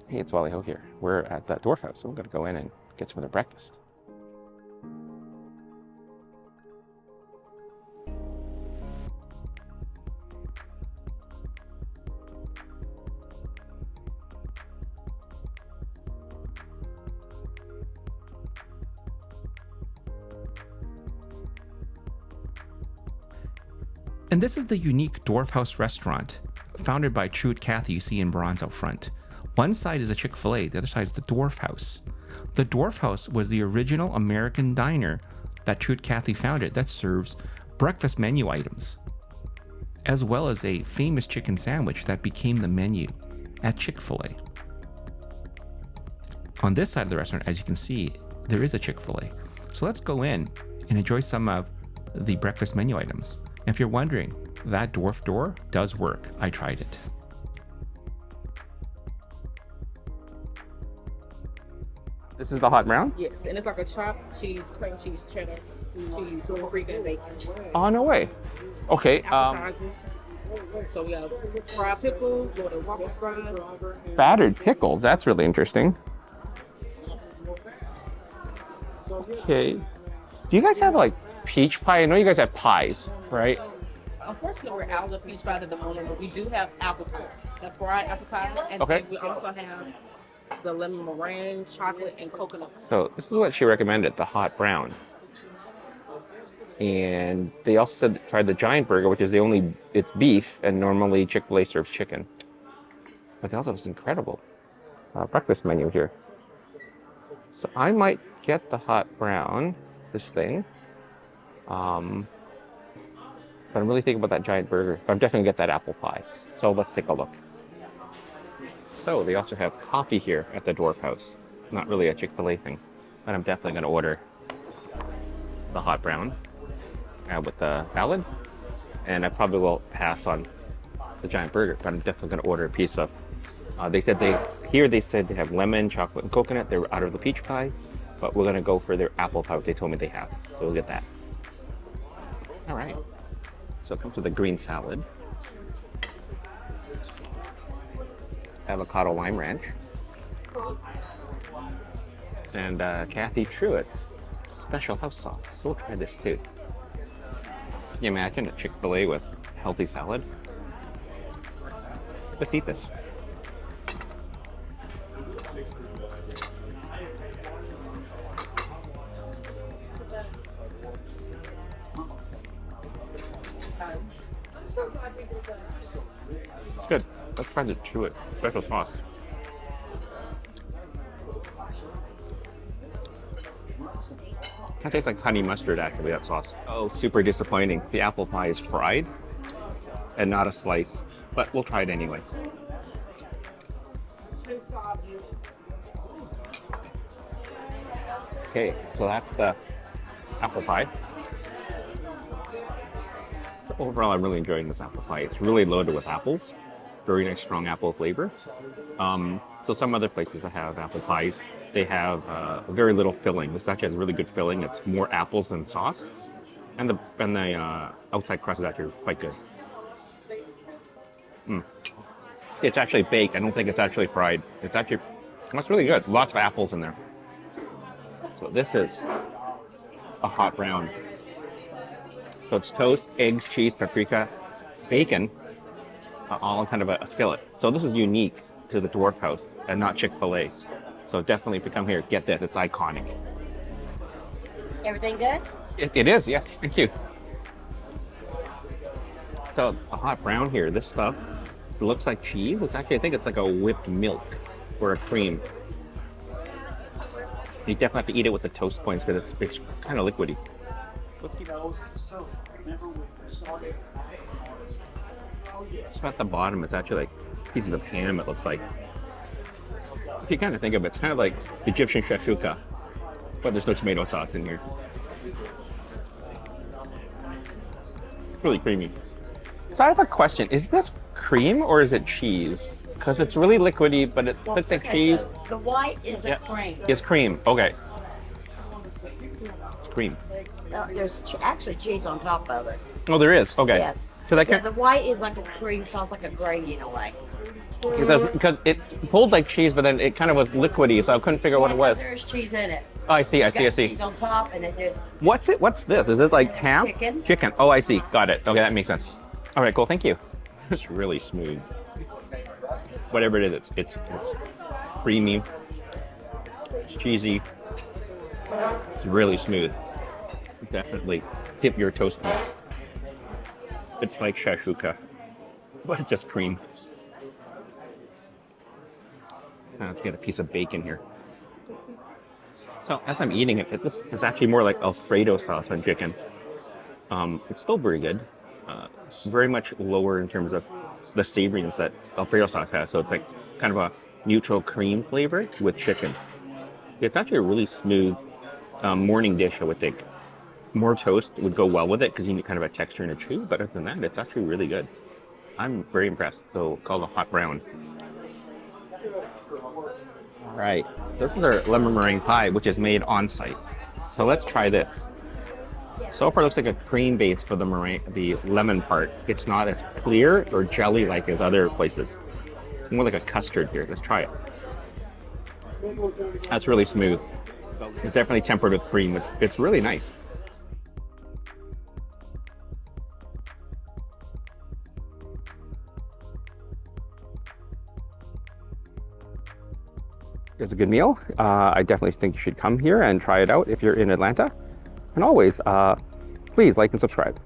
Hey, it's Wally Ho here. We're at the Dwarf House, so we're gonna go in and get some of their breakfast. And this is the unique Dwarf House restaurant, founded by Truett Cathy you see in bronze out front. One side is a Chick-fil-A, the other side is the Dwarf House. The Dwarf House was the original American diner that Truett Cathy founded that serves breakfast menu items, as well as a famous chicken sandwich that became the menu at Chick-fil-A. On this side of the restaurant, as you can see, there is a Chick-fil-A. So let's go in and enjoy some of the breakfast menu items. And if you're wondering, that dwarf door does work. I tried it. This is the hot brown? Yes, and it's like a chopped cheese, cream cheese, cheddar, cheese, paprika, and bacon. Oh, no way. Okay, Appetizers. So we have fried pickles, or the waffle fries. battered pickles. That's really interesting. Okay. Do you guys have like peach pie? I know you guys have pies, right? Unfortunately, we're out of the peach pie at the moment, but we do have apple pie. The fried apple pie, and Okay. then we also have the lemon meringue, chocolate, and coconut. So this is what she recommended, the hot brown. And they also said try the giant burger, which is it's beef, and normally Chick-fil-A serves chicken. But they also have this incredible breakfast menu here. So I might get the hot brown, this thing. But I'm really thinking about that giant burger. But I'm definitely gonna get that apple pie. So let's take a look. So they also have coffee here at the Dwarf House. Not really a Chick-fil-A thing, but I'm definitely gonna order the hot brown with the salad. And I probably will pass on the giant burger, but I'm definitely gonna order a piece of. They said they have lemon, chocolate, and coconut. They're out of the peach pie, but we're gonna go for their apple pie, what they told me they have. So we'll get that. All right. So it comes with a green salad, avocado lime ranch, and Cathy Truett's special house sauce. So we'll try this too. Can you imagine a Chick-fil-A with healthy salad? Let's eat this. It's good. Let's try the Truett special sauce. That tastes like honey mustard, actually, that sauce. Oh, super disappointing. The apple pie is fried and not a slice, but we'll try it anyway. Okay, so that's the apple pie. Overall, I'm really enjoying this apple pie. It's really loaded with apples. Very nice, strong apple flavor. So some other places that have apple pies, they have very little filling. This actually has really good filling. It's more apples than sauce. And the outside crust is actually quite good. It's actually baked. I don't think it's actually fried. That's really good. Lots of apples in there. So this is a hot brown. So it's toast, eggs, cheese, paprika, bacon, all in kind of a skillet. So this is unique to the Dwarf House and not Chick-fil-A. So definitely if you come here, get this. It's iconic. Everything good? It is, yes. Thank you. So the hot brown here, this stuff, it looks like cheese. It's actually, I think it's like a whipped milk or a cream. You definitely have to eat it with the toast points because it's kind of liquidy. So at the bottom, it's actually like pieces of ham, it looks like. If you kind of think of it, it's kind of like Egyptian shakshuka, but there's no tomato sauce in here. It's really creamy. So I have a question. Is this cream or is it cheese? Because it's really liquidy, but it looks like cheese. So the white is a cream. It's cream. Okay. It's cream. There's actually cheese on top of it. Oh, there is. Okay. Yes. So that Yeah, the white is like a cream sauce, like a gravy in a way. Because it pulled like cheese, but then it kind of was liquidy, so I couldn't figure out what it was. There's cheese in it. Oh, I see. Cheese on top, and it just What's it? What's this? Is it like ham? chicken. Chicken. Oh, I see. Got it. Okay, that makes sense. All right, cool. Thank you. It's really smooth. Whatever it is, it's creamy. It's cheesy. It's really smooth. Definitely dip your toast nuts. It's like shashuka, but it's just cream. Now let's get a piece of bacon here. So as I'm eating it, this is actually more like Alfredo sauce on chicken. It's still very good. Very much lower in terms of the savoriness that Alfredo sauce has. So it's like kind of a neutral cream flavor with chicken. It's actually a really smooth morning dish, I would think. More toast would go well with it because you need kind of a texture and a chew. But other than that, it's actually really good. I'm very impressed. So called a hot brown. All right. So this is our lemon meringue pie, which is made on site. So let's try this. So far, it looks like a cream base for the meringue, the lemon part. It's not as clear or jelly-like as other places. It's more like a custard here. Let's try it. That's really smooth. It's definitely tempered with cream. It's really nice. It's a good meal. I definitely think you should come here and try it out if you're in Atlanta. And always, please like and subscribe.